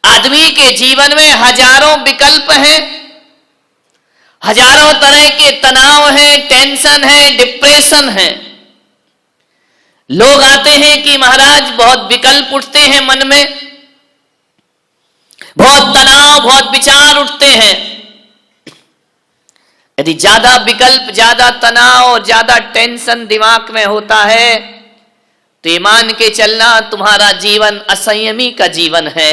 आदमी के जीवन में हजारों विकल्प हैं, हजारों तरह के तनाव हैं, टेंशन है, डिप्रेशन है। लोग आते हैं कि महाराज बहुत विकल्प उठते हैं मन में, बहुत तनाव, बहुत विचार उठते हैं। यदि ज्यादा विकल्प, ज्यादा तनाव और ज्यादा टेंशन दिमाग में होता है तो ये मान के चलना तुम्हारा जीवन असंयमी का जीवन है।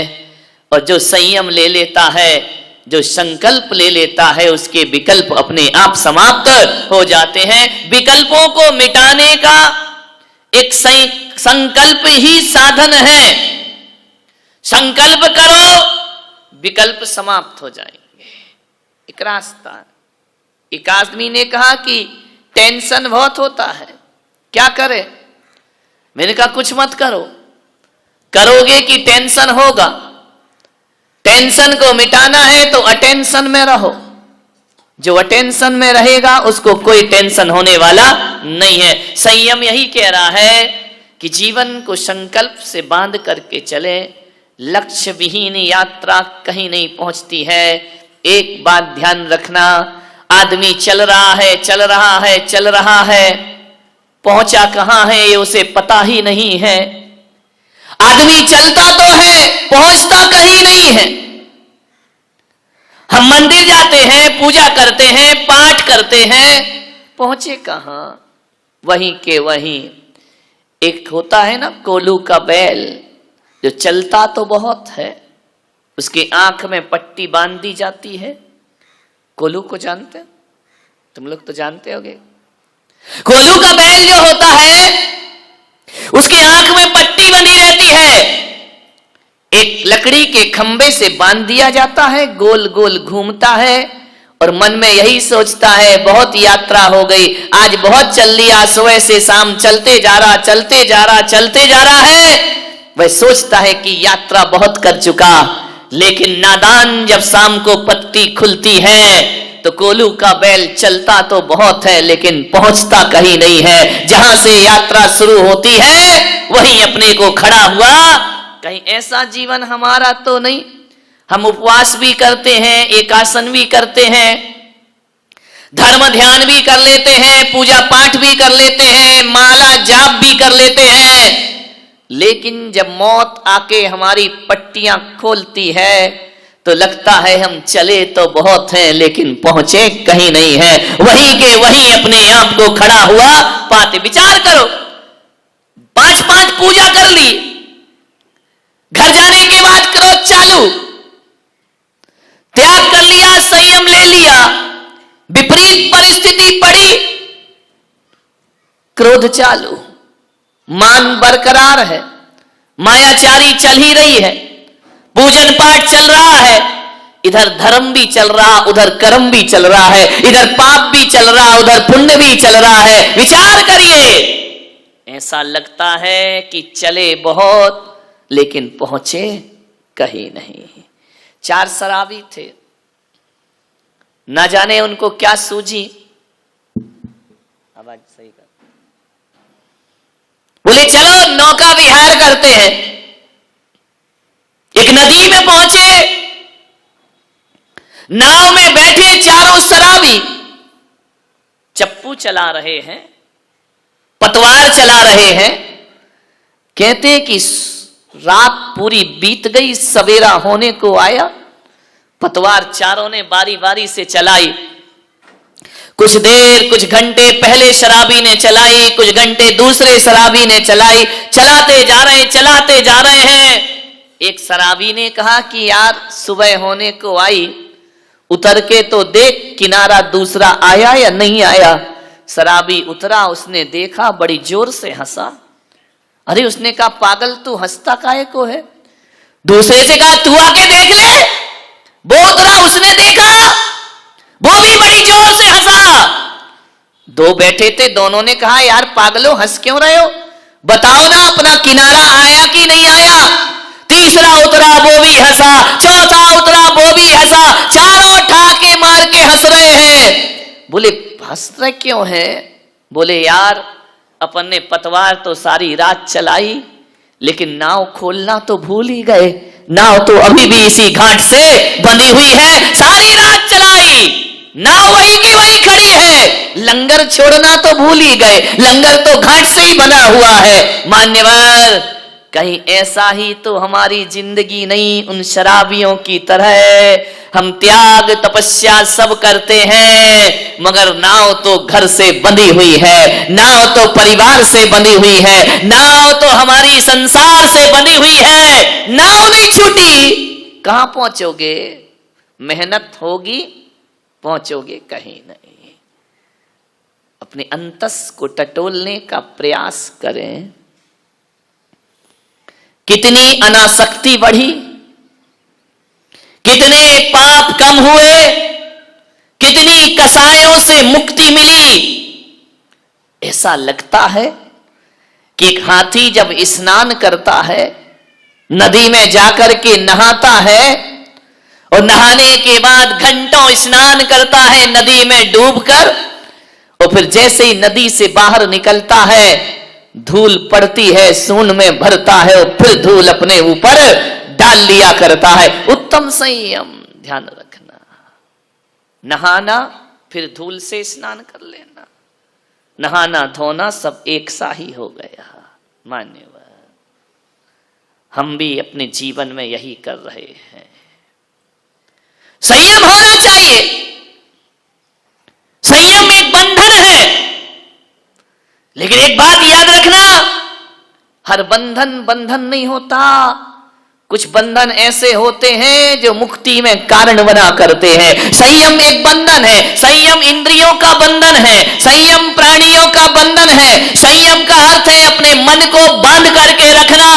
और जो संयम ले लेता है, जो संकल्प ले लेता है, उसके विकल्प अपने आप समाप्त हो जाते हैं। विकल्पों को मिटाने का एक संकल्प ही साधन है। संकल्प करो, विकल्प समाप्त हो जाएंगे। एक रास्ता। एक आदमी ने कहा कि टेंशन बहुत होता है, क्या करे? मैंने कहा कुछ मत करो, करोगे कि टेंशन होगा। टेंशन को मिटाना है तो अटेंशन में रहो। जो अटेंशन में रहेगा उसको कोई टेंशन होने वाला नहीं है। संयम यही कह रहा है कि जीवन को संकल्प से बांध करके चले। लक्ष्य विहीन यात्रा कहीं नहीं पहुंचती है। एक बात ध्यान रखना, आदमी चल रहा है, चल रहा है, चल रहा है, पहुंचा कहां है ये उसे पता ही नहीं है। आदमी चलता तो है, पहुंचता कहीं नहीं है। हम मंदिर जाते हैं, पूजा करते हैं, पाठ करते हैं, पहुंचे कहां? वहीं के वहीं। एक होता है ना कोल्हू का बैल, जो चलता तो बहुत है, उसकी आंख में पट्टी बांध दी जाती है। कोल्हू को जानते हैं? तुम लोग तो जानते होगे। कोल्हू का बैल जो होता है उसकी आंख में पट्टी बंधी रहती है, एक लकड़ी के खंबे से बांध दिया जाता है, गोल गोल घूमता है और मन में यही सोचता है बहुत यात्रा हो गई, आज बहुत चल लिया, सुबह से शाम चलते जा रहा, चलते जा रहा, चलते जा रहा है। वह सोचता है कि यात्रा बहुत कर चुका। लेकिन नादान जब शाम को पत्ती खुलती है तो कोल्हू का बैल चलता तो बहुत है लेकिन पहुंचता कहीं नहीं है। जहां से यात्रा शुरू होती है वहीं अपने को खड़ा हुआ। कहीं ऐसा जीवन हमारा तो नहीं? हम उपवास भी करते हैं, एकासन भी करते हैं, धर्म ध्यान भी कर लेते हैं, पूजा पाठ भी कर लेते हैं, माला जाप भी कर लेते हैं, लेकिन जब मौत आके हमारी पट्टियां खोलती है तो लगता है हम चले तो बहुत हैं लेकिन पहुंचे कहीं नहीं है। वहीं के वहीं अपने आप को खड़ा हुआ पाते। विचार करो, 5-5 पूजा कर ली, घर जाने के बाद क्रोध चालू, त्याग कर लिया, संयम ले लिया, विपरीत परिस्थिति पड़ी, क्रोध चालू, मान बरकरार है, मायाचारी चल ही रही है, पूजन पाठ चल रहा है, इधर धर्म भी चल रहा, उधर कर्म भी चल रहा है, इधर पाप भी चल रहा, उधर पुण्य भी चल रहा है। विचार करिए, ऐसा लगता है कि चले बहुत लेकिन पहुंचे कहीं नहीं। 4 शराबी थे, ना जाने उनको क्या सूझी, आवाज सही कर, बोले चलो नौका विहार करते हैं। एक नदी में पहुंचे, नाव में बैठे चारों शराबी, चप्पू चला रहे हैं, पतवार चला रहे हैं। कहते कि रात पूरी बीत गई, सवेरा होने को आया, पतवार चारों ने बारी बारी से चलाई। कुछ देर, कुछ घंटे पहले शराबी ने चलाई, कुछ घंटे दूसरे शराबी ने चलाई, चलाते जा रहे, चलाते जा रहे हैं। एक शराबी ने कहा कि यार सुबह होने को आई, उतर के तो देख किनारा दूसरा आया या नहीं आया। शराबी उतरा, उसने देखा, बड़ी जोर से हंसा। अरे उसने कहा पागल तू हंसता काहे को है? दूसरे से कहा तू आके देख ले। वो उतरा, उसने देखा, वो भी बड़ी जोर से हंसा। 2 बैठे थे, दोनों ने कहा यार पागलो हंस क्यों रहे हो, बताओ ना अपना किनारा आया कि नहीं आया। तीसरा उतरा, वो भी हंसा, चौथा उतरा, वो भी हंसा, चारों ठाके मार के हंस रहे हैं। बोले हंस रहे क्यों हैं? बोले यार अपन ने पतवार तो सारी रात चलाई लेकिन नाव खोलना तो भूल ही गए। नाव तो अभी भी इसी घाट से बंधी हुई है। सारी रात चलाई, नाव वहीं की वहीं खड़ी है। लंगर छोड़ना तो भूल ही गए, लंगर तो घाट से ही बना हुआ है। मान्यवर, कहीं ऐसा ही तो हमारी जिंदगी नहीं उन शराबियों की तरह। हम त्याग तपस्या सब करते हैं, मगर नाव तो घर से बंधी हुई है, नाव तो परिवार से बंधी हुई है, नाव तो हमारी संसार से बंधी हुई है। नाव नहीं छूटी, कहां पहुंचोगे? मेहनत होगी, पहुंचोगे कहीं नहीं। अपने अंतस को टटोलने का प्रयास करें। कितनी अनासक्ति बढ़ी, कितने पाप कम हुए, कितनी कसायों से मुक्ति मिली। ऐसा लगता है कि एक हाथी जब स्नान करता है, नदी में जाकर के नहाता है और नहाने के बाद घंटों स्नान करता है नदी में डूबकर, और फिर जैसे ही नदी से बाहर निकलता है, धूल पड़ती है, सूंड में भरता है और फिर धूल अपने ऊपर डाल लिया करता है। उत्तम संयम, ध्यान रखना। नहाना, फिर धूल से स्नान कर लेना, नहाना धोना सब एक सा ही हो गया। मान्यवर, हम भी अपने जीवन में यही कर रहे हैं। संयम होना चाहिए। संयम एक बंधन है, लेकिन एक बात याद रखना, हर बंधन बंधन नहीं होता। कुछ बंधन ऐसे होते हैं जो मुक्ति में कारण बना करते हैं। संयम एक बंधन है, संयम इंद्रियों का बंधन है, संयम प्राणियों का बंधन है। संयम का अर्थ है अपने मन को बांध करके रखना।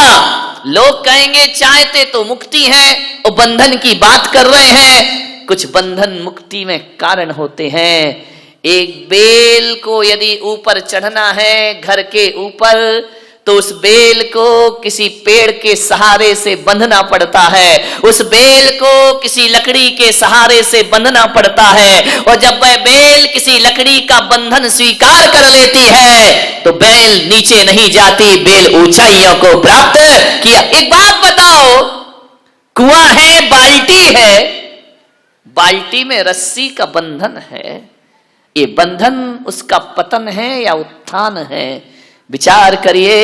लोग कहेंगे चाहते तो मुक्ति है और बंधन की बात कर रहे हैं। कुछ बंधन मुक्ति में कारण होते हैं। एक बेल को यदि ऊपर चढ़ना है घर के ऊपर, तो उस बेल को किसी पेड़ के सहारे से बंधना पड़ता है, उस बेल को किसी लकड़ी के सहारे से बंधना पड़ता है। और जब वह बेल किसी लकड़ी का बंधन स्वीकार कर लेती है तो बेल नीचे नहीं जाती, बेल ऊंचाइयों को प्राप्त किया। एक बात बताओ, कुआं है, बाल्टी है, बाल्टी में रस्सी का बंधन है, ये बंधन उसका पतन है या उत्थान है? विचार करिए।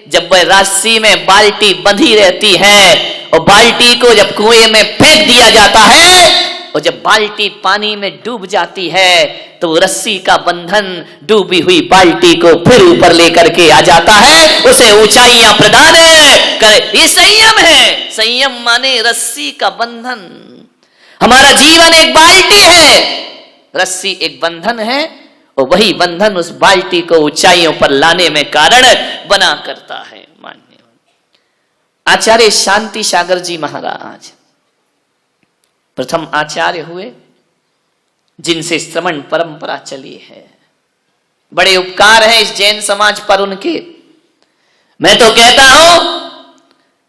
जब वह रस्सी में बाल्टी बंधी रहती है और बाल्टी को जब कुएं में फेंक दिया जाता है और जब बाल्टी पानी में डूब जाती है तो रस्सी का बंधन डूबी हुई बाल्टी को फिर ऊपर लेकर के आ जाता है, उसे ऊंचाइयां प्रदान करे। ये संयम है। संयम माने रस्सी का बंधन। हमारा जीवन एक बाल्टी है, रस्सी एक बंधन है, और वही बंधन उस बाल्टी को ऊंचाइयों पर लाने में कारण बना करता है। मान्य आचार्य शांति सागर जी महाराज प्रथम आचार्य हुए जिनसे श्रवण परंपरा चली है। बड़े उपकार हैं इस जैन समाज पर उनके। मैं तो कहता हूं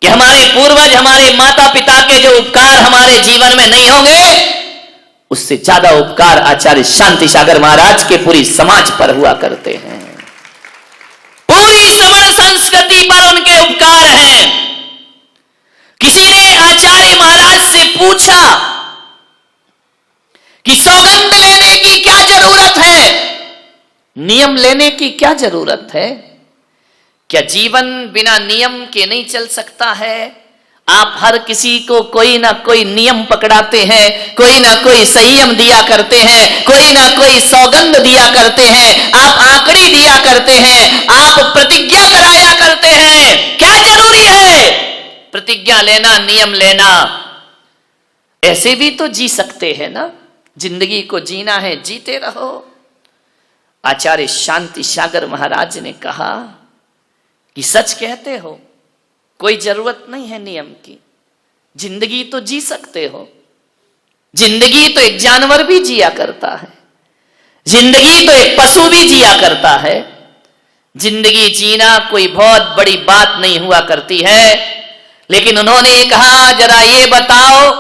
कि हमारे पूर्वज, हमारे माता पिता के जो उपकार हमारे जीवन में नहीं होंगे, उससे ज्यादा उपकार आचार्य शांति सागर महाराज के पूरी समाज पर हुआ करते हैं। पूरी श्रवण संस्कृति पर उनके उपकार हैं। किसी ने आचार्य महाराज से पूछा कि सौगंध लेने की क्या जरूरत है, नियम लेने की क्या जरूरत है? क्या जीवन बिना नियम के नहीं चल सकता है? आप हर किसी को कोई ना कोई नियम पकड़ाते हैं, कोई ना कोई संयम दिया करते हैं, कोई ना कोई सौगंध दिया करते हैं, आप आंकड़ी दिया करते हैं, आप प्रतिज्ञा कराया करते हैं। क्या जरूरी है प्रतिज्ञा लेना, नियम लेना? ऐसे भी तो जी सकते हैं ना। जिंदगी को जीना है, जीते रहो। आचार्य शांति सागर महाराज ने कहा कि सच कहते हो, कोई जरूरत नहीं है नियम की, जिंदगी तो जी सकते हो। जिंदगी तो एक जानवर भी जिया करता है, जिंदगी तो एक पशु भी जिया करता है। जिंदगी जीना कोई बहुत बड़ी बात नहीं हुआ करती है। लेकिन उन्होंने कहा जरा ये बताओ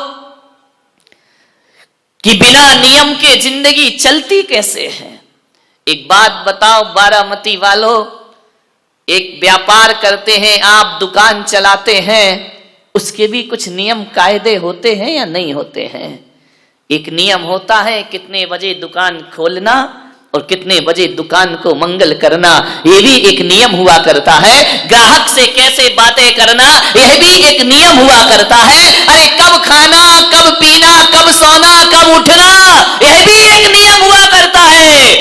कि बिना नियम के जिंदगी चलती कैसे है? एक बात बताओ बारामती वालों, एक व्यापार करते हैं आप, दुकान चलाते हैं, उसके भी कुछ नियम कायदे होते हैं या नहीं होते हैं? एक नियम होता है कितने बजे दुकान खोलना और कितने बजे दुकान को मंगल करना, यह भी एक नियम हुआ करता है। ग्राहक से कैसे बातें करना, यह भी एक नियम हुआ करता है। अरे कब खाना, कब पीना, कब सोना, कब उठना, यह भी एक नियम हुआ करता है।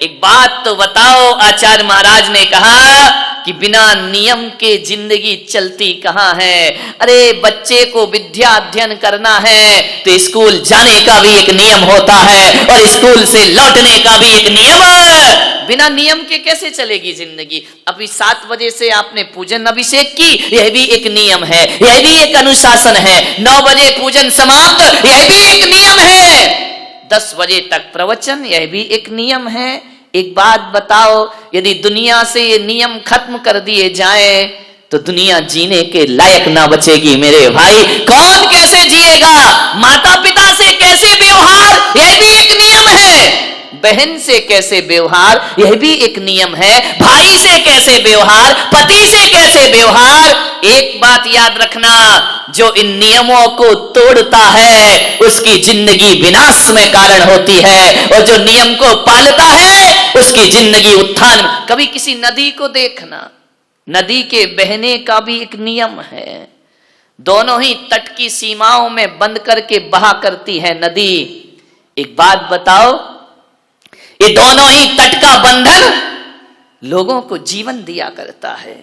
एक बात तो बताओ, आचार्य महाराज ने कहा कि बिना नियम के जिंदगी चलती कहां है। अरे बच्चे को विद्या अध्ययन करना है तो स्कूल जाने का भी एक नियम होता है और स्कूल से लौटने का भी एक नियम है। बिना नियम के कैसे चलेगी जिंदगी? अभी 7 बजे से आपने पूजन अभिषेक की, यह भी एक नियम है, यह भी एक अनुशासन है। 9 बजे पूजन समाप्त, यह भी एक नियम है। 10 बजे तक प्रवचन, यह भी एक नियम है। एक बात बताओ, यदि दुनिया से ये नियम खत्म कर दिए जाए तो दुनिया जीने के लायक ना बचेगी मेरे भाई। कौन कैसे जिएगा? माता पिता से कैसे व्यवहार, यह भी एक नियम है। बहन से कैसे व्यवहार, यह भी एक नियम है। भाई से कैसे व्यवहार, पति से कैसे व्यवहार। एक बात याद रखना, जो इन नियमों को तोड़ता है उसकी जिंदगी विनाश में कारण होती है, और जो नियम को पालता है उसकी जिंदगी उत्थान। कभी किसी नदी को देखना, नदी के बहने का भी एक नियम है। दोनों ही तट की सीमाओं में बंद करके बहा करती है नदी। एक बात बताओ, ये दोनों ही तट का बंधन लोगों को जीवन दिया करता है।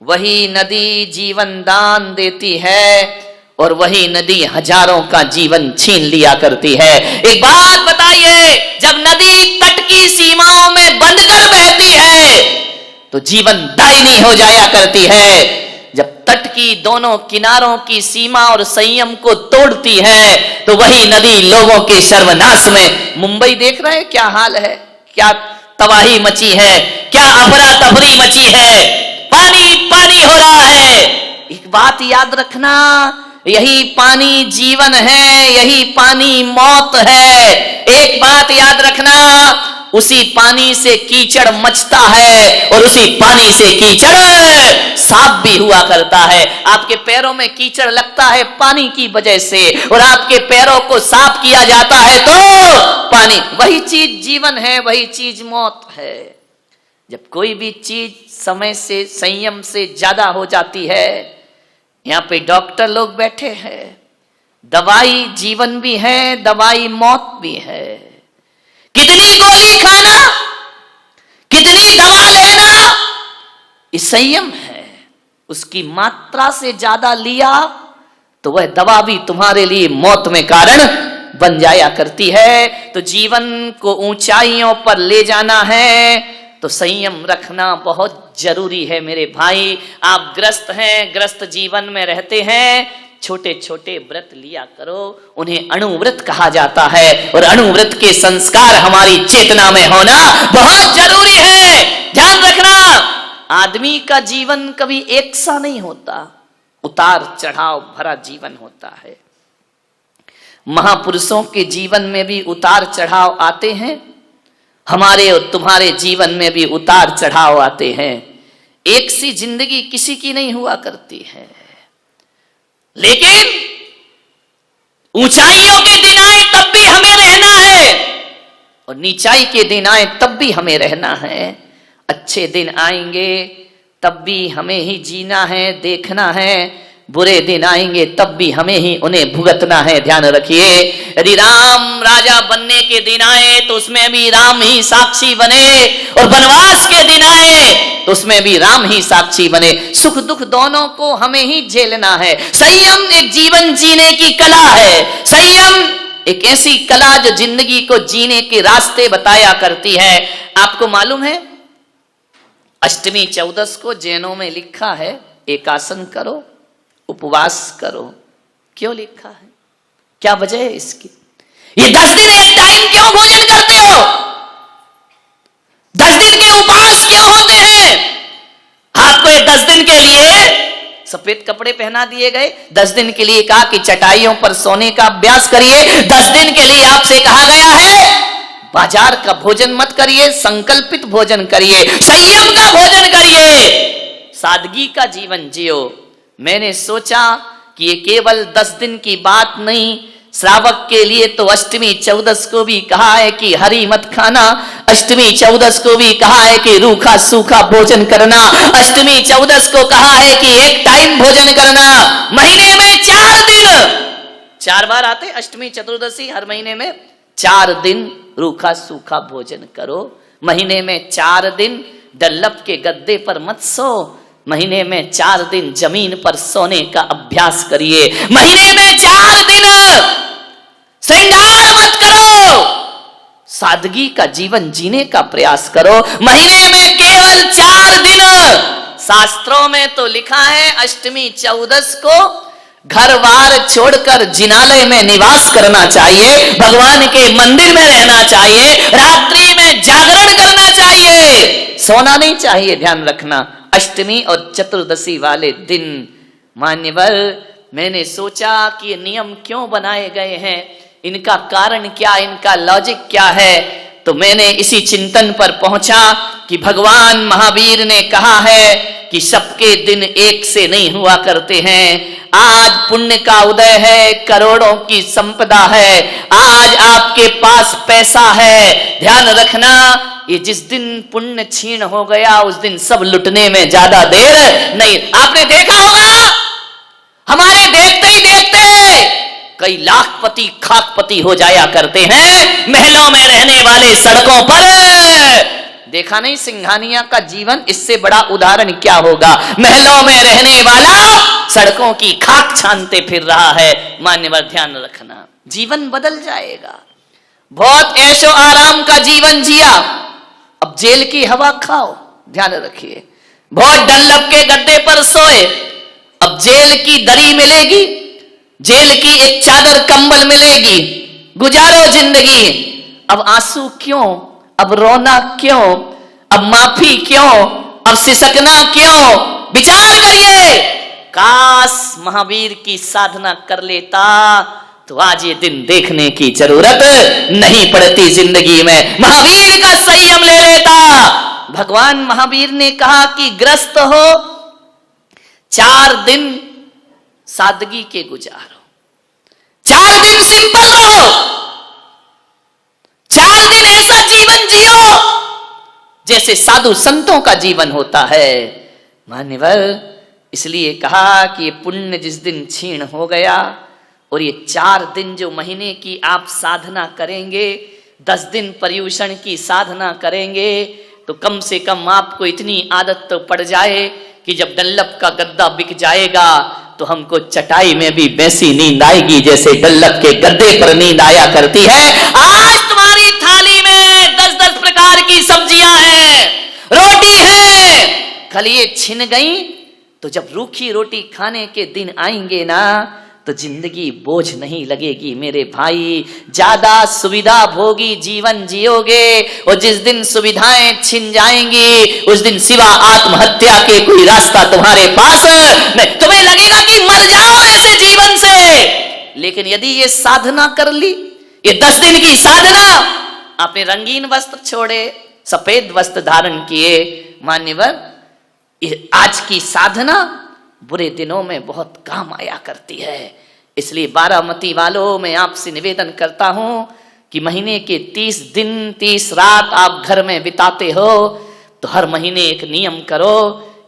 वही नदी जीवन दान देती है और वही नदी हजारों का जीवन छीन लिया करती है। एक बात बताइए, जब नदी तट की सीमाओं में बंद कर बहती है तो जीवन दायिनी हो जाया करती है। जब तट की दोनों किनारों की सीमा और संयम को तोड़ती है तो वही नदी लोगों के सर्वनाश में। मुंबई देख रहे हैं क्या हाल है, क्या तबाही मची है, क्या अफरा तफरी मची है, पानी पानी हो रहा है। एक बात याद रखना, यही पानी जीवन है, यही पानी मौत है। एक बात याद रखना, उसी पानी से कीचड़ मचता है और उसी पानी से कीचड़ साफ भी हुआ करता है। आपके पैरों में कीचड़ लगता है पानी की वजह से, और आपके पैरों को साफ किया जाता है तो पानी। वही चीज जीवन है, वही चीज मौत है। जब कोई भी चीज समय से, संयम से ज्यादा हो जाती है, यहां पे डॉक्टर लोग बैठे हैं, दवाई जीवन भी है, दवाई मौत भी है। कितनी गोली खाना, कितनी दवा लेना, ये संयम है। उसकी मात्रा से ज्यादा लिया तो वह दवा भी तुम्हारे लिए मौत में कारण बन जाया करती है। तो जीवन को ऊंचाइयों पर ले जाना है तो संयम रखना बहुत जरूरी है मेरे भाई। आप ग्रस्त हैं, ग्रस्त जीवन में रहते हैं, छोटे छोटे व्रत लिया करो, उन्हें अणुव्रत कहा जाता है, और अणुव्रत के संस्कार हमारी चेतना में होना बहुत जरूरी है। ध्यान रखना, आदमी का जीवन कभी एक सा नहीं होता, उतार चढ़ाव भरा जीवन होता है। महापुरुषों के जीवन में भी उतार चढ़ाव आते हैं, हमारे और तुम्हारे जीवन में भी उतार चढ़ाव आते हैं। एक सी जिंदगी किसी की नहीं हुआ करती है, लेकिन ऊंचाइयों के दिन आए तब भी हमें रहना है और नीचाई के दिन आए तब भी हमें रहना है। अच्छे दिन आएंगे तब भी हमें ही जीना है, देखना है। बुरे दिन आएंगे तब भी हमें ही उन्हें भुगतना है। ध्यान रखिए, यदि राम राजा बनने के दिन आए तो उसमें भी राम ही साक्षी बने, और वनवास के दिन आए तो उसमें भी राम ही साक्षी बने। सुख दुख दोनों को हमें ही झेलना है। संयम एक जीवन जीने की कला है। संयम एक ऐसी कला जो जिंदगी को जीने के रास्ते बताया करती है। आपको मालूम है, अष्टमी 14 को जैनों में लिखा है एकासन करो, उपवास करो। क्यों लिखा है, क्या वजह है इसकी? ये 10 दिन एक टाइम क्यों भोजन करते हो? 10 दिन के उपवास क्यों होते हैं? आपको ये 10 दिन के लिए सफेद कपड़े पहना दिए गए, 10 दिन के लिए कहा कि चटाइयों पर सोने का अभ्यास करिए, 10 दिन के लिए आपसे कहा गया है बाजार का भोजन मत करिए, संकल्पित भोजन करिए, संयम का भोजन करिए। सादगी का जीवन जियो। मैंने सोचा कि ये केवल 10 दिन की बात नहीं, श्रावक के लिए तो अष्टमी चौदस को भी कहा है कि हरी मत खाना, अष्टमी चौदस को भी कहा है कि रूखा सूखा भोजन करना, अष्टमी चौदस को कहा है कि एक टाइम भोजन करना। महीने में 4 दिन, 4 बार आते अष्टमी चतुर्दशी, हर महीने में 4 दिन रूखा सूखा भोजन करो। महीने में 4 दिन डल्लप के गद्दे पर मत सो, महीने में 4 दिन जमीन पर सोने का अभ्यास करिए। महीने में 4 दिन श्रृंगार मत करो, सादगी का जीवन जीने का प्रयास करो। महीने में केवल 4 दिन। शास्त्रों में तो लिखा है अष्टमी चौदस को घर बार छोड़कर जिनालय में निवास करना चाहिए, भगवान के मंदिर में रहना चाहिए, रात्रि में जागरण करना चाहिए, सोना नहीं चाहिए। ध्यान रखना, अष्टमी और चतुर्दशी वाले दिन। मान्यवर, मैंने सोचा कि ये नियम क्यों बनाए गए हैं, इनका कारण क्या, इनका लॉजिक क्या है। तो मैंने इसी चिंतन पर पहुंचा कि भगवान महावीर ने कहा है कि सबके दिन एक से नहीं हुआ करते हैं। आज पुण्य का उदय है, करोड़ों की संपदा है, आज आपके पास पैसा है, ध्यान रखना ये जिस दिन पुण्य क्षीण हो गया उस दिन सब लुटने में ज्यादा देर नहीं। आपने देखा होगा, हमारे देखते ही देखते कई लाखपति खाकपति हो जाया करते हैं, महलों में रहने वाले सड़कों पर। देखा नहीं सिंघानिया का जीवन, इससे बड़ा उदाहरण क्या होगा। महलों में रहने वाला सड़कों की खाक छानते फिर रहा है। मान्यवर ध्यान रखना, जीवन बदल जाएगा। बहुत ऐशो आराम का जीवन जिया, अब जेल की हवा खाओ, ध्यान रखिए। बहुत डल्लप के गद्दे पर सोए, अब जेल की दरी मिलेगी, जेल की एक चादर कंबल मिलेगी, गुजारो जिंदगी। अब आंसू क्यों, अब रोना क्यों, अब माफी क्यों, अब सिसकना क्यों। विचार करिए, काश महावीर की साधना कर लेता तो आज ये दिन देखने की जरूरत नहीं पड़ती जिंदगी में, महावीर का संयम ले लेता। भगवान महावीर ने कहा कि ग्रस्त हो 4 दिन सादगी के गुजारो, 4 दिन सिंपल रहो, 4 दिन ऐसा जीवन जियो जैसे साधु संतों का जीवन होता है। मान्यवर, इसलिए कहा कि ये पुण्य जिस दिन क्षीण हो गया और ये 4 दिन जो महीने की आप साधना करेंगे, 10 दिन पर्युषण की साधना करेंगे, तो कम से कम आपको इतनी आदत तो पड़ जाए कि जब डल्लप का गद्दा बिक जाएगा तो हमको चटाई में भी वैसी नींद आएगी जैसे डल्लप के गद्दे पर नींद आया करती है। आज तुम्हारी थाली में 10-10 प्रकार की सब्जियां हैं, रोटी है, कल ये छिन गई तो जब रूखी रोटी खाने के दिन आएंगे ना तो जिंदगी बोझ नहीं लगेगी मेरे भाई। ज्यादा सुविधा भोगी जीवन जियोगे और जिस दिन सुविधाएं छिन जाएंगी उस दिन सिवा आत्महत्या के कोई रास्ता तुम्हारे पास नहीं। तुम्हें लगेगा कि मर जाओ ऐसे जीवन से, लेकिन यदि ये साधना कर ली, ये 10 दिन की साधना, आपने रंगीन वस्त्र छोड़े, सफेद वस्त्र धारण किए, मान्यवर आज की साधना बुरे दिनों में बहुत काम आया करती है। इसलिए बारामती वालों, मैं आपसे निवेदन करता हूं कि महीने के 30 दिन 30 रात आप घर में बिताते हो तो हर महीने एक नियम करो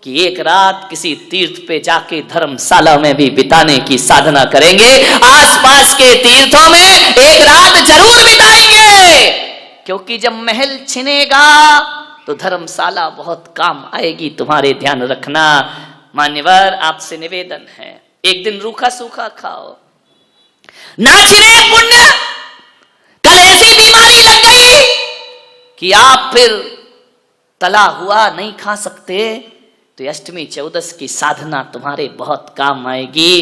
कि एक रात किसी तीर्थ पे जाके धर्मशाला में भी बिताने की साधना करेंगे। आसपास के तीर्थों में एक रात जरूर बिताएंगे, क्योंकि जब महल छिनेगा तो धर्मशाला बहुत काम आएगी तुम्हारे, ध्यान रखना। मान्यवर, आपसे निवेदन है, एक दिन रूखा सूखा खाओ, ना छिने पुण्य। कल ऐसी बीमारी लग गई कि आप फिर तला हुआ नहीं खा सकते, तो अष्टमी चौदस की साधना तुम्हारे बहुत काम आएगी।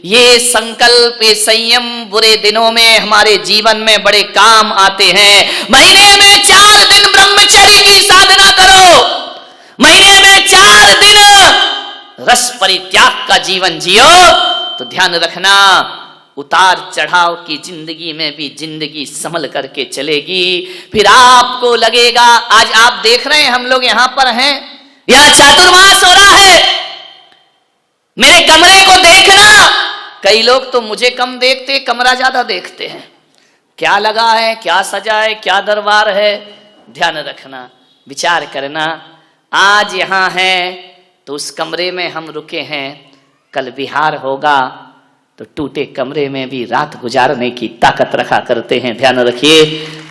ये संकल्प, ये संयम बुरे दिनों में हमारे जीवन में बड़े काम आते हैं। महीने में 4 दिन ब्रह्मचर्य की साधना करो, महीने में 4 दिन रस परित्याग का जीवन जियो, तो ध्यान रखना उतार चढ़ाव की जिंदगी में भी जिंदगी संभल करके चलेगी। फिर आपको लगेगा, आज आप देख रहे हैं हम लोग यहां पर हैं, यहां चातुर्मास हो रहा है, मेरे कमरे को देखना। कई लोग तो मुझे कम देखते, कमरा ज्यादा देखते हैं। क्या लगा है, क्या सजा है, क्या दरबार है, ध्यान रखना, विचार करना। आज यहां है तो उस कमरे में हम रुके हैं, कल बिहार होगा तो टूटे कमरे में भी रात गुजारने की ताकत रखा करते हैं। ध्यान रखिए,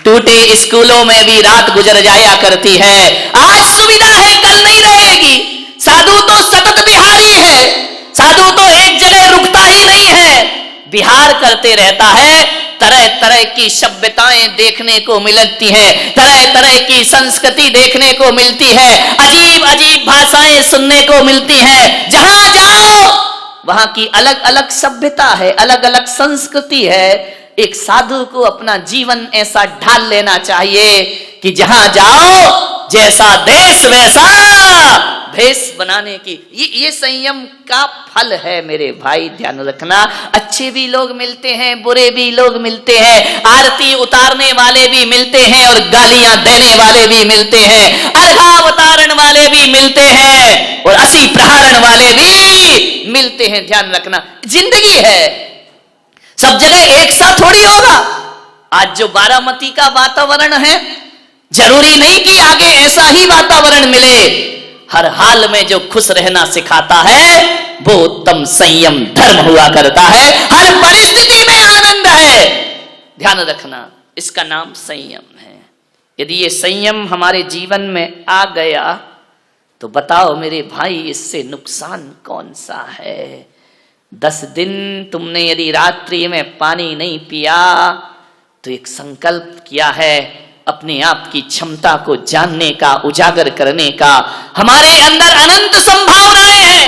टूटे स्कूलों में भी रात गुजर जाया करती है। आज सुविधा है, कल नहीं रहेगी। साधु तो सतत बिहारी है, साधु तो एक जगह रुकता ही नहीं है, बिहार करते रहता है। तरह तरह की सभ्यताएं देखने को मिलती हैं, तरह तरह की संस्कृति देखने को मिलती है, अजीब अजीब भाषाएं सुनने को मिलती हैं। जहां जाओ वहां की अलग अलग सभ्यता है, अलग अलग संस्कृति है। एक साधु को अपना जीवन ऐसा ढाल लेना चाहिए कि जहां जाओ जैसा देश वैसा भेष बनाने की। ये संयम का फल है मेरे भाई, ध्यान रखना। अच्छे भी लोग मिलते हैं, बुरे भी लोग मिलते हैं, आरती उतारने वाले भी मिलते हैं और गालियां देने वाले भी मिलते हैं, अर्घावतारण वाले भी मिलते हैं और असी प्रहारण वाले भी मिलते हैं। ध्यान रखना, जिंदगी है, सब जगह एक साथ थोड़ी होगा। आज जो बारामती का वातावरण है, जरूरी नहीं कि आगे ऐसा ही वातावरण मिले। हर हाल में जो खुश रहना सिखाता है वो उत्तम संयम धर्म हुआ करता है। हर परिस्थिति में आनंद है, ध्यान रखना, इसका नाम संयम है। यदि ये संयम हमारे जीवन में आ गया तो बताओ मेरे भाई, इससे नुकसान कौन सा है? 10 दिन तुमने यदि रात्रि में पानी नहीं पिया तो एक संकल्प किया है अपने आप की क्षमता को जानने का, उजागर करने का। हमारे अंदर अनंत संभावनाएं हैं,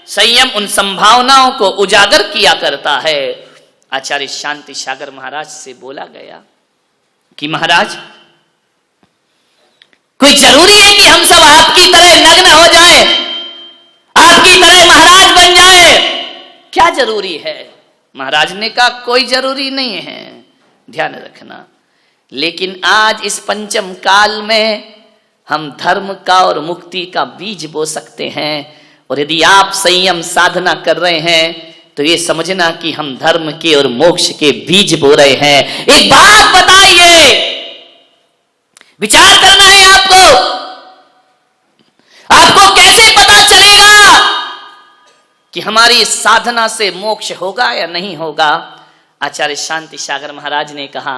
संयम उन संभावनाओं को उजागर किया करता है। आचार्य शांति सागर महाराज से बोला गया कि महाराज, कोई जरूरी है कि हम सब आपकी तरह नग्न हो जाएं, आपकी तरह महाराज बन जाएं? क्या जरूरी है? महाराज ने कहा कोई जरूरी नहीं है, ध्यान रखना। लेकिन आज इस पंचम काल में हम धर्म का और मुक्ति का बीज बो सकते हैं। और यदि आप संयम साधना कर रहे हैं तो ये समझना कि हम धर्म के और मोक्ष के बीज बो रहे हैं। एक बात बताइए, विचार करना है आपको। आपको कैसे पता चलेगा कि हमारी साधना से मोक्ष होगा या नहीं होगा? आचार्य शांति सागर महाराज ने कहा,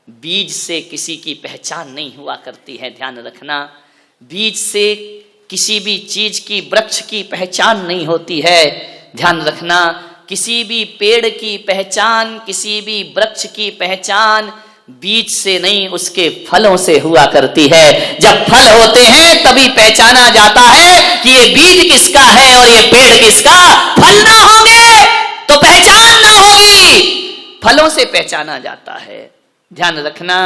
बीज से किसी की पहचान नहीं हुआ करती है। ध्यान रखना, बीज से किसी भी चीज की, वृक्ष की पहचान नहीं होती है। ध्यान रखना, किसी भी पेड़ की पहचान, किसी भी वृक्ष की पहचान बीज से नहीं, उसके फलों से हुआ करती है। जब फल होते हैं तभी पहचाना जाता है कि ये बीज किसका है और ये पेड़ किसका। फल ना होंगे तो पहचान ना होगी, फलों से पहचाना जाता है। ध्यान रखना,